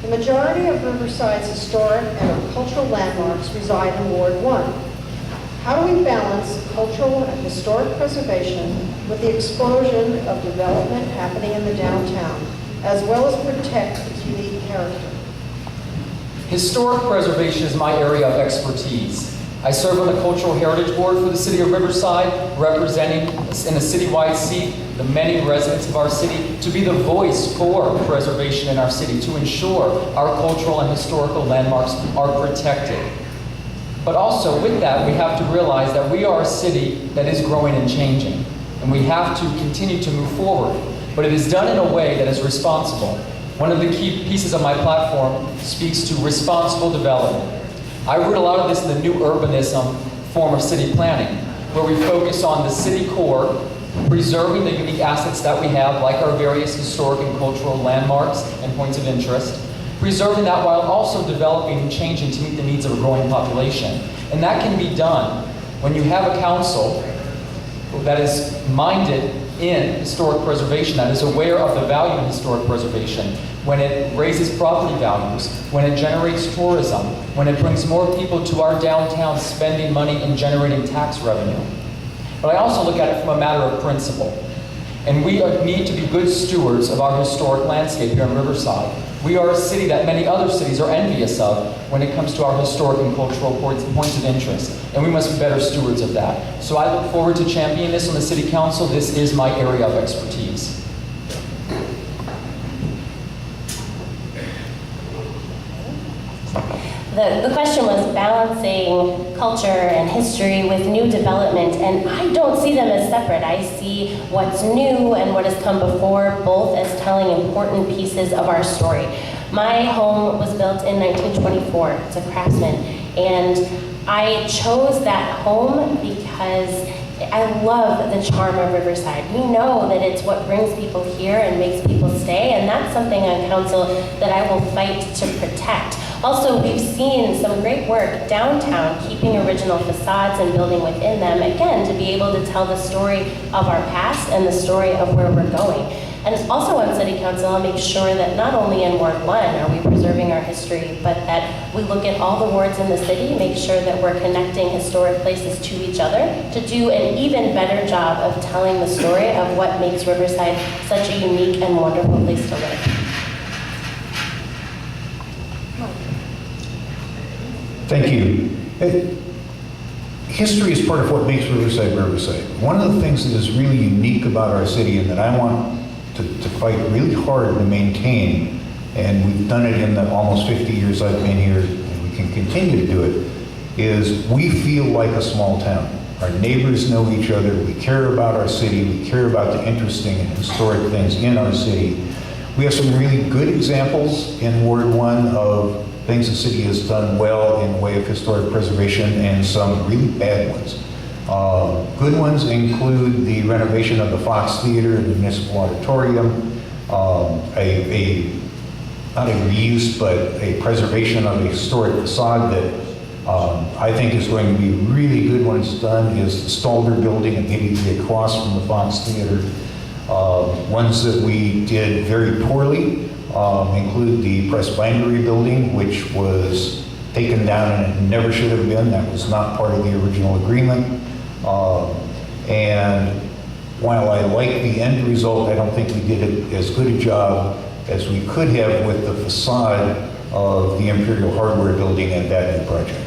The majority of Riverside's historic and cultural landmarks reside in Ward 1. How do we balance cultural and historic preservation with the explosion of development happening in the downtown, as well as protect its unique character? Historic preservation is my area of expertise. I serve on the Cultural Heritage Board for the City of Riverside, representing in a citywide seat the many residents of our city to be the voice for preservation in our city, to ensure our cultural and historical landmarks are protected. But also with that, we have to realize that we are a city that is growing and changing, and we have to continue to move forward. But it is done in a way that is responsible. One of the key pieces of my platform speaks to responsible development. I root a lot of this in the new urbanism form of city planning, where we focus on the city core, preserving the unique assets that we have, like our various historic and cultural landmarks and points of interest, preserving that while also developing and changing to meet the needs of a growing population. And that can be done when you have a council that is minded in historic preservation, that is aware of the value in historic preservation, when it raises property values, when it generates tourism, when it brings more people to our downtown spending money and generating tax revenue. But I also look at it from a matter of principle. And we need to be good stewards of our historic landscape here in Riverside. We are a city that many other cities are envious of when it comes to our historic and cultural points of interest, and we must be better stewards of that. So I look forward to championing this on the City Council. This is my area of expertise. The question was balancing culture and history with new development, and I don't see them as separate. I see what's new and what has come before, both as telling important pieces of our story. My home was built in 1924. It's a Craftsman, and I chose that home because I love the charm of Riverside. We know that it's what brings people here and makes people stay, and that's something on council that I will fight to protect. Also, we've seen some great work downtown, keeping original facades and building within them, again, to be able to tell the story of our past and the story of where we're going. And also on City Council, I'll make sure that not only in Ward 1 are we preserving our history, but that we look at all the wards in the city, make sure that we're connecting historic places to each other to do an even better job of telling the story of what makes Riverside such a unique and wonderful place to live. Thank you. History is part of what makes Riverside Riverside. One of the things that is really unique about our city and that I want to fight really hard to maintain, and we've done it in the almost 50 years I've been here, and we can continue to do it, is we feel like a small town. Our neighbors know each other, we care about our city, we care about the interesting and historic things in our city. We have some really good examples in Ward 1 of things the city has done well in the way of historic preservation, and some really bad ones. Good ones include the renovation of the Fox Theater and the Municipal Auditorium, not a reuse, but a preservation of a historic facade that I think is going to be really good when it's done is the Stalder Building immediately across from the Fox Theater. Ones that we did very poorly include the Presbytery Building, which was taken down and it never should have been. That was not part of the original agreement. And while I like the end result, I don't think we did as good a job as we could have with the facade of the Imperial Hardware Building and that new project.